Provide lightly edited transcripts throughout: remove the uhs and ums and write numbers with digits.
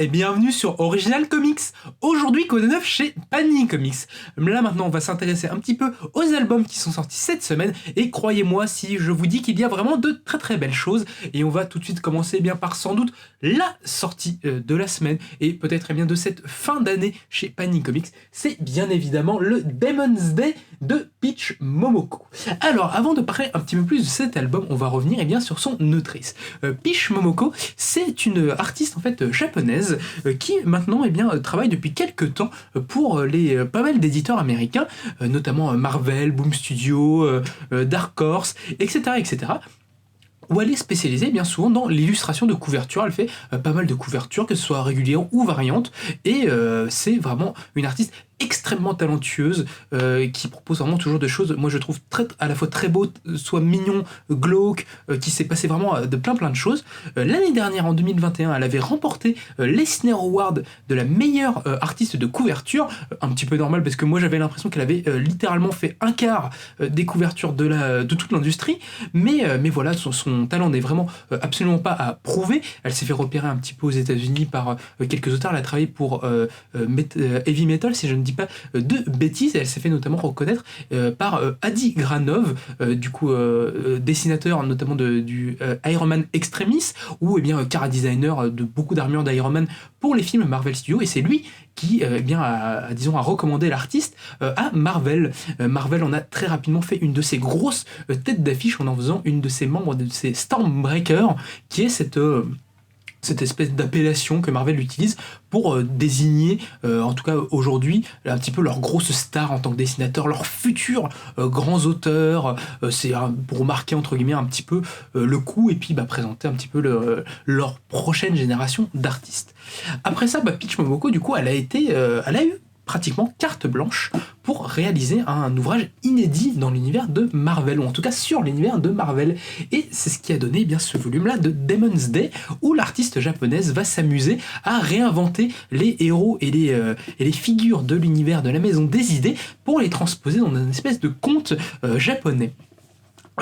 et bienvenue sur Original Comics. Aujourd'hui, quoi de neuf chez Panini Comics. Là maintenant, on va s'intéresser un petit peu aux albums qui sont sortis cette semaine et croyez-moi si je vous dis qu'il y a vraiment de très très belles choses. Et on va tout de suite commencer bien par sans doute la sortie de la semaine et peut-être bien de cette fin d'année chez Panini Comics. C'est bien évidemment le Demon's Day de Peach Momoko. Alors, avant de parler un petit peu plus de cet album, on va revenir bien sur son autrice. Peach Momoko, c'est une artiste en fait japonaise qui maintenant travaille depuis quelques temps pour les pas mal d'éditeurs américains, notamment Marvel, Boom Studio, Dark Horse, etc. Où elle est spécialisée bien souvent dans l'illustration de couverture. Elle fait pas mal de couvertures, que ce soit régulières ou variantes, et c'est vraiment une artiste extrêmement talentueuse qui propose vraiment toujours des choses, moi je trouve à la fois très beau, soit mignon, glauque, qui s'est passé vraiment de plein de choses. L'année dernière, en 2021, elle avait remporté l'Eisner Award de la meilleure artiste de couverture, un petit peu normal parce que moi j'avais l'impression qu'elle avait littéralement fait un quart des couvertures de toute l'industrie, mais voilà, son talent n'est vraiment absolument pas à prouver. Elle s'est fait repérer un petit peu aux États-Unis par quelques auteurs. Elle a travaillé pour Heavy Metal, si je ne dis pas de bêtises, et elle s'est fait notamment reconnaître par Adi Granov, dessinateur notamment du Iron Man Extremis, ou car designer de beaucoup d'armures d'Iron Man pour les films Marvel Studios, et c'est lui qui a recommandé l'artiste à Marvel. Marvel en a très rapidement fait une de ses grosses têtes d'affiche en faisant une de ses membres de ses Stormbreaker, qui est cette espèce d'appellation que Marvel utilise pour désigner, en tout cas aujourd'hui, un petit peu leurs grosses stars en tant que dessinateurs, leurs futurs grands auteurs. C'est pour marquer entre guillemets un petit peu le coup et puis présenter un petit peu leur prochaine génération d'artistes. Après ça, Peach Momoko, du coup, elle a eu pratiquement carte blanche pour réaliser un ouvrage inédit dans l'univers de Marvel, ou en tout cas sur l'univers de Marvel. Et c'est ce qui a donné ce volume-là de Demon's Day, où l'artiste japonaise va s'amuser à réinventer les héros et les figures de l'univers de la Maison des Idées pour les transposer dans une espèce de conte japonais.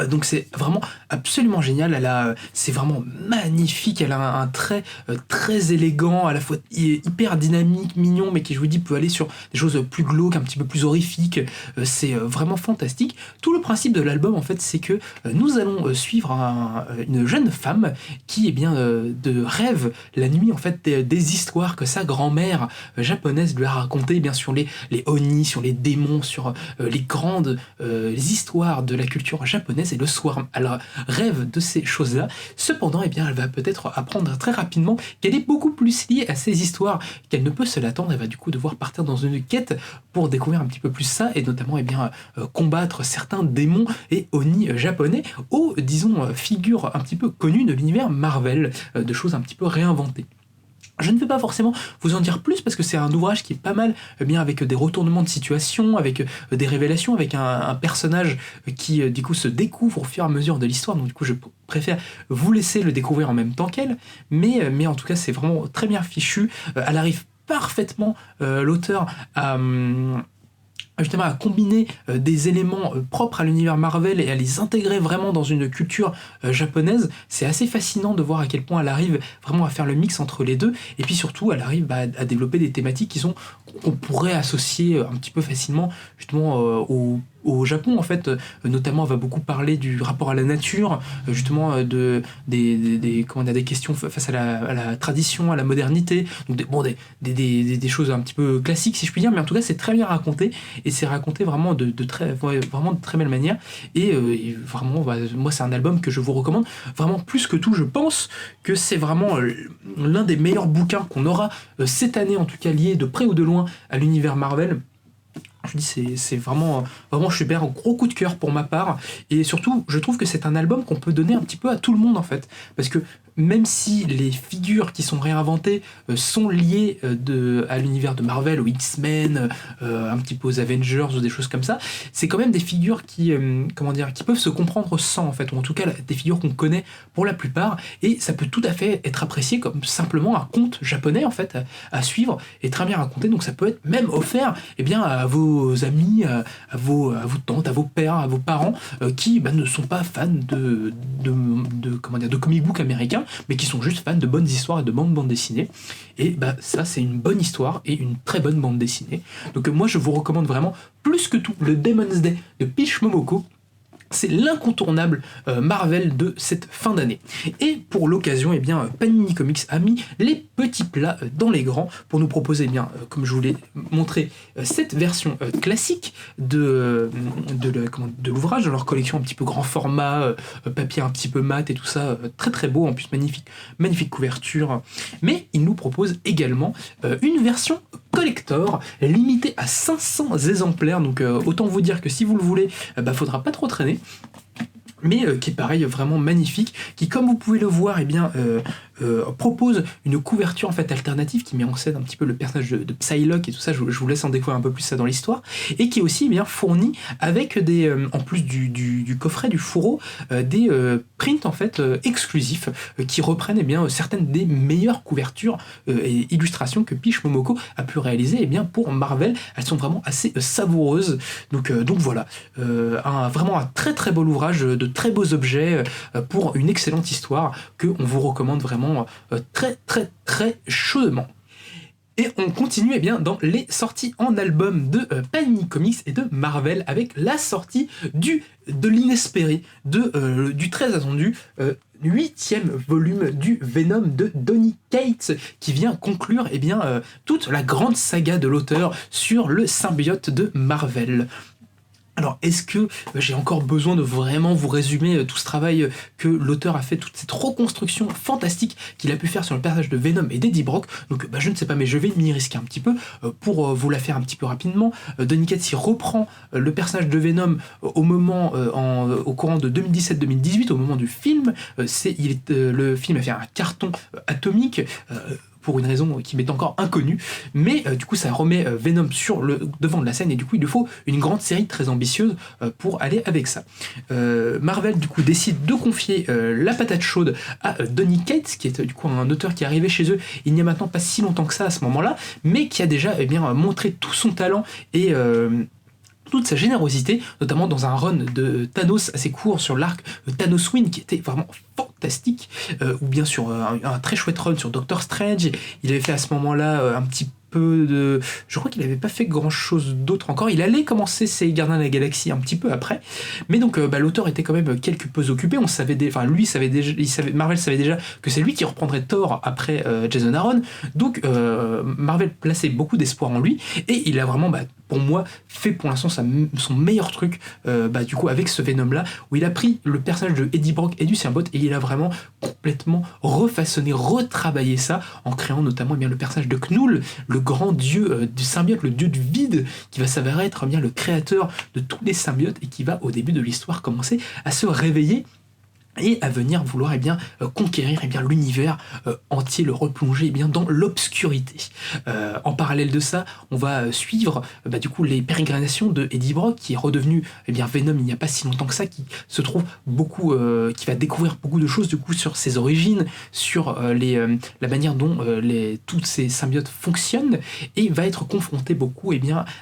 Donc c'est vraiment absolument génial, c'est vraiment magnifique, elle a un trait très élégant, à la fois hyper dynamique, mignon, mais qui je vous dis peut aller sur des choses plus glauques, un petit peu plus horrifiques, c'est vraiment fantastique. Tout le principe de l'album en fait c'est que nous allons suivre une jeune femme qui rêve la nuit en fait des histoires que sa grand-mère japonaise lui a racontées, bien sur les oni, sur les démons, sur les grandes histoires de la culture japonaise. Et le soir, elle rêve de ces choses-là. Cependant, elle va peut-être apprendre très rapidement qu'elle est beaucoup plus liée à ces histoires qu'elle ne peut se l'attendre. Elle va du coup devoir partir dans une quête pour découvrir un petit peu plus ça, et notamment combattre certains démons et oni japonais aux, figures un petit peu connues de l'univers Marvel, de choses un petit peu réinventées. Je ne vais pas forcément vous en dire plus parce que c'est un ouvrage qui est pas mal avec des retournements de situation, avec des révélations, avec un personnage qui du coup se découvre au fur et à mesure de l'histoire. Donc du coup je préfère vous laisser le découvrir en même temps qu'elle, mais en tout cas c'est vraiment très bien fichu. Elle arrive parfaitement, l'auteur, à combiner des éléments propres à l'univers Marvel et à les intégrer vraiment dans une culture japonaise. C'est assez fascinant de voir à quel point elle arrive vraiment à faire le mix entre les deux, et puis surtout elle arrive à développer des thématiques qu'on pourrait associer un petit peu facilement au Japon en fait. Notamment elle va beaucoup parler du rapport à la nature, des questions face à la tradition, à la modernité, donc des choses un petit peu classiques si je puis dire, mais en tout cas c'est très bien raconté, et c'est raconté vraiment de très belle manière, et vraiment moi c'est un album que je vous recommande vraiment plus que tout. Je pense que c'est vraiment l'un des meilleurs bouquins qu'on aura cette année, en tout cas lié de près ou de loin à l'univers Marvel. Je dis c'est vraiment super, un gros coup de cœur pour ma part, et surtout je trouve que c'est un album qu'on peut donner un petit peu à tout le monde en fait, parce que même si les figures qui sont réinventées sont liées à l'univers de Marvel, aux X-Men, un petit peu aux Avengers ou des choses comme ça, c'est quand même des figures qui peuvent se comprendre sans en fait, ou en tout cas des figures qu'on connaît pour la plupart, et ça peut tout à fait être apprécié comme simplement un conte japonais en fait à suivre, et très bien raconté. Donc ça peut être même offert à vos vos amis, à vos tantes, à vos pères, à vos parents qui ne sont pas fans de comic book américains, mais qui sont juste fans de bonnes histoires et de bandes dessinées. Et ça, c'est une bonne histoire et une très bonne bande dessinée. Donc moi, je vous recommande vraiment plus que tout le Demon's Day de Peach Momoko. C'est l'incontournable Marvel de cette fin d'année. Et pour l'occasion, Panini Comics a mis les petits plats dans les grands pour nous proposer, comme je vous l'ai montré, cette version classique de l'ouvrage, dans leur collection un petit peu grand format, papier un petit peu mat et tout ça, très très beau, en plus magnifique couverture. Mais il nous propose également une version collector limitée à 500 exemplaires. Donc autant vous dire que si vous le voulez, faudra pas trop traîner. Mais qui est pareil, vraiment magnifique, qui, comme vous pouvez le voir, propose une couverture en fait alternative qui met en scène un petit peu le personnage de Psylocke et tout ça. Je vous laisse en découvrir un peu plus ça dans l'histoire, et qui est aussi fourni avec des, en plus du coffret, du fourreau, des prints en fait exclusifs qui reprennent certaines des meilleures couvertures et illustrations que Peach Momoko a pu réaliser pour Marvel. Elles sont vraiment assez savoureuses. Donc voilà, vraiment un très très beau ouvrage, de très beaux objets pour une excellente histoire que on vous recommande vraiment très très très chaudement. Et on continue dans les sorties en album de Panini Comics et de Marvel avec la sortie de l'inespéré, du très attendu 8e volume du Venom de Donny Cates, qui vient conclure toute la grande saga de l'auteur sur le symbiote de Marvel. Alors, est-ce que j'ai encore besoin de vraiment vous résumer tout ce travail que l'auteur a fait, toute cette reconstruction fantastique qu'il a pu faire sur le personnage de Venom et d'Eddie Brock? Donc, je ne sais pas, mais je vais m'y risquer un petit peu pour vous la faire un petit peu rapidement. Donny Cates reprend le personnage de Venom au courant de 2017-2018, au moment du film. Le film a fait un carton atomique. Pour une raison qui m'est encore inconnue, mais du coup ça remet Venom sur le devant de la scène, et du coup il lui faut une grande série très ambitieuse pour aller avec ça. Marvel du coup décide de confier la patate chaude à Donny Cates, qui est du coup un auteur qui est arrivé chez eux il n'y a maintenant pas si longtemps que ça à ce moment-là, mais qui a déjà montré tout son talent et toute sa générosité, notamment dans un run de Thanos assez court sur l'arc Thanos Win, qui était vraiment fantastique, ou bien sur un très chouette run sur Doctor Strange. Il avait fait à ce moment-là un petit peu de... Je crois qu'il n'avait pas fait grand-chose d'autre encore. Il allait commencer ses Gardiens de la Galaxie un petit peu après. Mais donc, l'auteur était quand même quelque peu occupé. On savait Marvel savait déjà que c'est lui qui reprendrait Thor après Jason Aaron. Donc, Marvel plaçait beaucoup d'espoir en lui. Et il a vraiment, pour moi, fait pour l'instant son meilleur truc, du coup, avec ce Venom-là, où il a pris le personnage de Eddie Brock et du symbiote, et il a vraiment complètement refaçonné, retravaillé ça, en créant notamment le personnage de Knull, le grand dieu du symbiote, le dieu du vide, qui va s'avérer être le créateur de tous les symbiotes, et qui va, au début de l'histoire, commencer à se réveiller et à venir vouloir conquérir l'univers entier, le replonger dans l'obscurité. En parallèle de ça, on va suivre du coup les pérégrinations de Eddie Brock, qui est redevenu Venom il n'y a pas si longtemps que ça, qui se trouve beaucoup, qui va découvrir beaucoup de choses du coup sur ses origines, sur la manière dont toutes ces symbiotes fonctionnent, et va être confronté beaucoup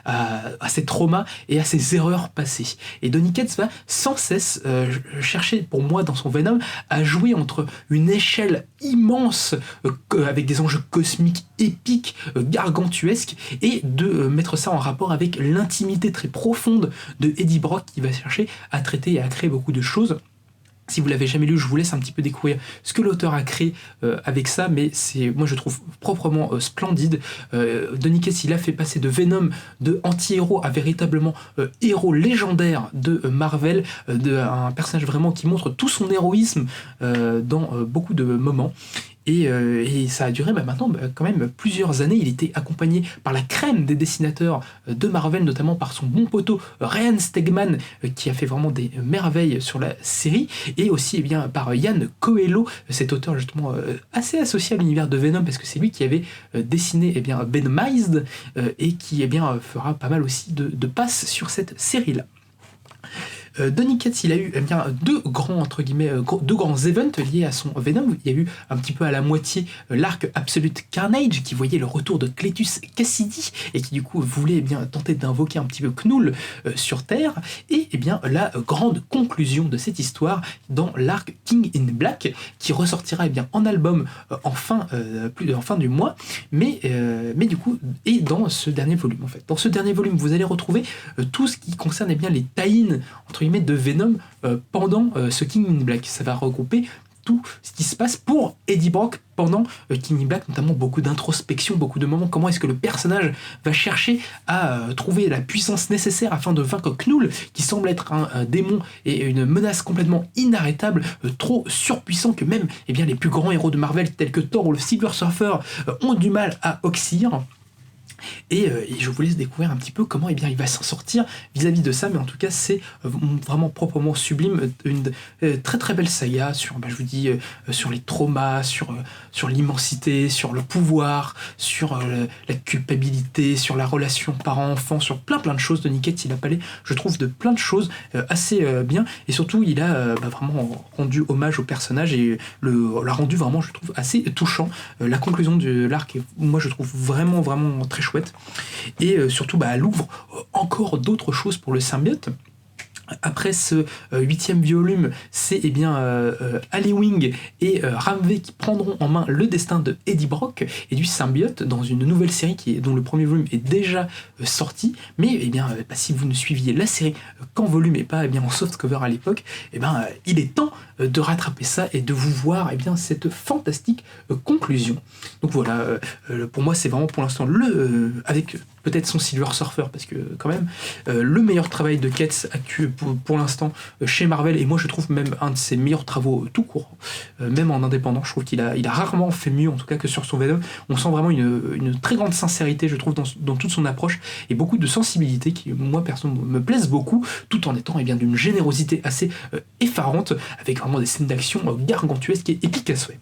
à ses traumas et à ses erreurs passées. Et Donny Cates va sans cesse chercher, pour moi, dans son Venom, à jouer entre une échelle immense avec des enjeux cosmiques épiques, gargantuesques, et de mettre ça en rapport avec l'intimité très profonde de Eddie Brock, qui va chercher à traiter et à créer beaucoup de choses. Si vous l'avez jamais lu, je vous laisse un petit peu découvrir ce que l'auteur a créé avec ça, mais c'est, moi je trouve proprement splendide. Donny Cates, il a fait passer de Venom, de anti-héros, à véritablement héros légendaire de Marvel, un personnage vraiment qui montre tout son héroïsme dans beaucoup de moments. Et ça a duré maintenant quand même plusieurs années. Il était accompagné par la crème des dessinateurs de Marvel, notamment par son bon poteau Ryan Stegman, qui a fait vraiment des merveilles sur la série, et aussi par Ian Coelho, cet auteur justement assez associé à l'univers de Venom, parce que c'est lui qui avait dessiné Venomized, et qui fera pas mal aussi de passes sur cette série-là. Donny Cates, il a eu deux grands, entre guillemets, deux grands events liés à son Venom. Il y a eu un petit peu à la moitié l'arc Absolute Carnage, qui voyait le retour de Cletus Cassidy, et qui du coup voulait tenter d'invoquer un petit peu Knull sur Terre, et la grande conclusion de cette histoire dans l'arc King in Black, qui ressortira en album en fin du mois, mais du coup, et dans ce dernier volume en fait. Dans ce dernier volume, vous allez retrouver tout ce qui concerne les tie-in entre guillemets de Venom pendant ce King in Black. Ça va regrouper tout ce qui se passe pour Eddie Brock pendant King in Black, notamment beaucoup d'introspection, beaucoup de moments, comment est-ce que le personnage va chercher à trouver la puissance nécessaire afin de vaincre Knull, qui semble être un démon et une menace complètement inarrêtable, trop surpuissant que même les plus grands héros de Marvel tels que Thor ou le Silver Surfer ont du mal à oxyre. Et je vous laisse découvrir un petit peu comment il va s'en sortir vis-à-vis de ça, mais en tout cas c'est vraiment proprement sublime, une très très belle saga sur, je vous dis, sur les traumas, sur l'immensité, sur le pouvoir, sur la culpabilité, sur la relation parent-enfant, sur plein de choses. Donny Cates, il a parlé, je trouve, de plein de choses assez bien, et surtout il a vraiment rendu hommage au personnage et l'a rendu vraiment, je trouve, assez touchant. La conclusion de l'arc est, moi je trouve vraiment très chouette, et surtout elle ouvre encore d'autres choses pour le symbiote. Après ce 8e volume, c'est Ali Wing et Ramvé qui prendront en main le destin de Eddie Brock et du symbiote dans une nouvelle série dont le premier volume est déjà sorti, mais si vous ne suiviez la série qu'en volume et pas en softcover à l'époque, il est temps de rattraper ça et de vous voir cette fantastique conclusion. Donc voilà, pour moi c'est vraiment pour l'instant avec peut-être son Silver Surfer, parce que quand même le meilleur travail de Cates pour l'instant chez Marvel, et moi je trouve même un de ses meilleurs travaux tout court, même en indépendant. Je trouve qu'il a rarement fait mieux en tout cas que sur son Venom. On sent vraiment une très grande sincérité, je trouve, dans toute son approche, et beaucoup de sensibilité qui moi personnellement me plaisent beaucoup, tout en étant d'une générosité assez effarante, avec vraiment des scènes d'action gargantuesques et épiques à souhait.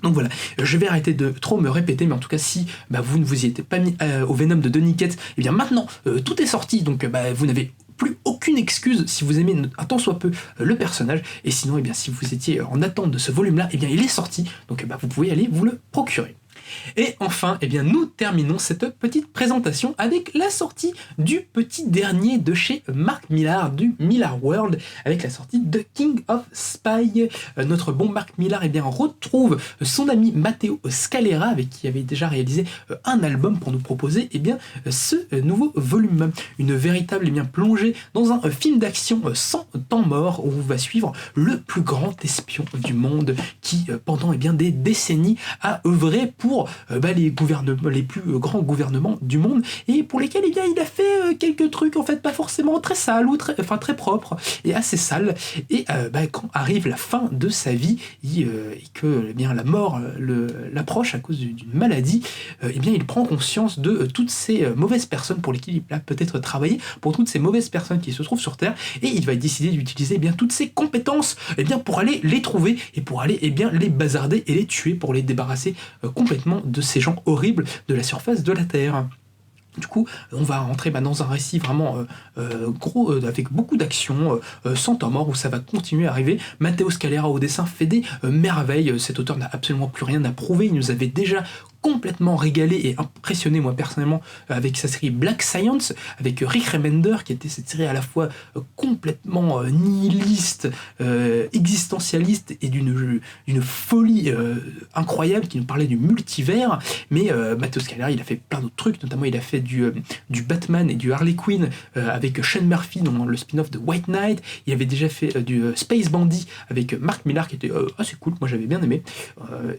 Donc voilà, je vais arrêter de trop me répéter, mais en tout cas si vous ne vous y étiez pas mis au Venom de Donny Cates, maintenant tout est sorti, donc vous n'avez plus aucune excuse si vous aimez un tant soit peu le personnage, et sinon si vous étiez en attente de ce volume là, il est sorti, donc vous pouvez aller vous le procurer. Et enfin, nous terminons cette petite présentation avec la sortie du petit dernier de chez Mark Millar, du Millar World, avec la sortie de King of Spy. Notre bon Mark Millar retrouve son ami Matteo Scalera, avec qui il avait déjà réalisé un album pour nous proposer ce nouveau volume. Une véritable plongée dans un film d'action sans temps mort, où on va suivre le plus grand espion du monde qui, pendant des décennies, a œuvré pour les plus grands gouvernements du monde, et pour lesquels il a fait quelques trucs en fait pas forcément très sales ou très propres et assez sales, et quand arrive la fin de sa vie et que la mort l'approche à cause d'une maladie, il prend conscience de toutes ces mauvaises personnes pour lesquelles il a peut-être travaillé, pour toutes ces mauvaises personnes qui se trouvent sur Terre, et il va décider d'utiliser toutes ses compétences pour aller les trouver et pour aller les bazarder et les tuer, pour les débarrasser complètement de ces gens horribles de la surface de la Terre. Du coup, on va rentrer dans un récit vraiment gros, avec beaucoup d'action, sans temps mort, où ça va continuer à arriver. Matteo Scalera au dessin fait des merveilles. Cet auteur n'a absolument plus rien à prouver. Il nous avait déjà complètement régalé et impressionné, moi personnellement, avec sa série Black Science, avec Rick Remender, qui était cette série à la fois complètement nihiliste, existentialiste et d'une folie incroyable, qui nous parlait du multivers. Mais Matteo Scalera, il a fait plein d'autres trucs, notamment il a fait du Batman et du Harley Quinn avec Sean Murphy dans le spin-off de White Knight. Il avait déjà fait du Space Bandit avec Mark Millar, qui était assez cool, moi j'avais bien aimé.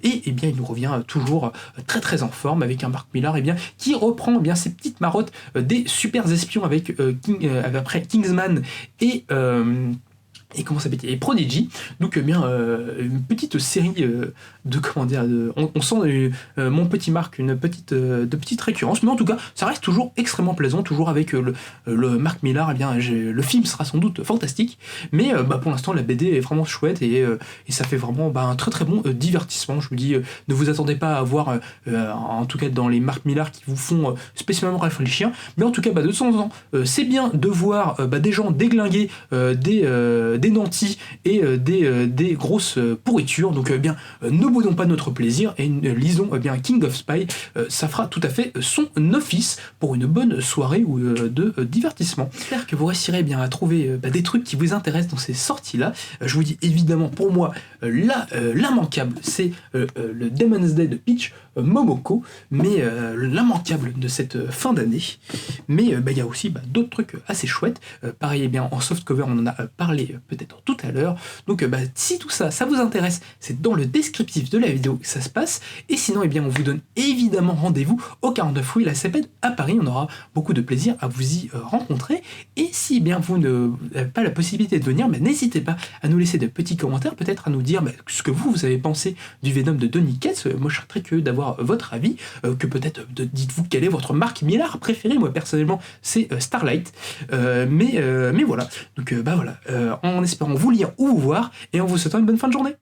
Et il nous revient toujours très en forme, avec un Mark Millar qui reprend ses petites marottes des super espions avec après Kingsman et et comment ça s'appelle, et Prodigy, donc une petite série de comment dire, on sent mon petit Marc de petite récurrence, mais en tout cas ça reste toujours extrêmement plaisant, toujours avec le Mark Millar. Le film sera sans doute fantastique, mais pour l'instant la BD est vraiment chouette, et ça fait vraiment un très très bon divertissement. Je vous dis, ne vous attendez pas à avoir en tout cas dans les Mark Millar qui vous font spécialement réfléchir, mais en tout cas de temps en temps c'est bien de voir des gens déglinguer des nantis et des grosses pourritures. Donc ne boudons pas notre plaisir et lisons King of Spy. Ça fera tout à fait son office pour une bonne soirée ou de divertissement. J'espère que vous réussirez bien à trouver des trucs qui vous intéressent dans ces sorties là. Je vous dis évidemment, pour moi l'immanquable c'est le Demon's Day de Peach Momoko, mais l'immanquable de cette fin d'année. Mais il y a aussi d'autres trucs assez chouettes. Pareil, en softcover, on en a parlé peut-être tout à l'heure. Donc si tout ça, ça vous intéresse, c'est dans le descriptif de la vidéo que ça se passe. Et sinon, on vous donne évidemment rendez-vous au 49 rue La Cépède à Paris. On aura beaucoup de plaisir à vous y rencontrer. Et si vous n'avez pas la possibilité de venir, n'hésitez pas à nous laisser de petits commentaires, peut-être à nous dire ce que vous avez pensé du Venom de Donny Cates. Moi, je serais très curieux d'avoir votre avis, que peut-être dites-vous quel est votre Mark Millar préféré. Moi, personnellement, c'est Starlight. Mais voilà. Donc voilà, en espérant vous lire ou vous voir, et en vous souhaitant une bonne fin de journée.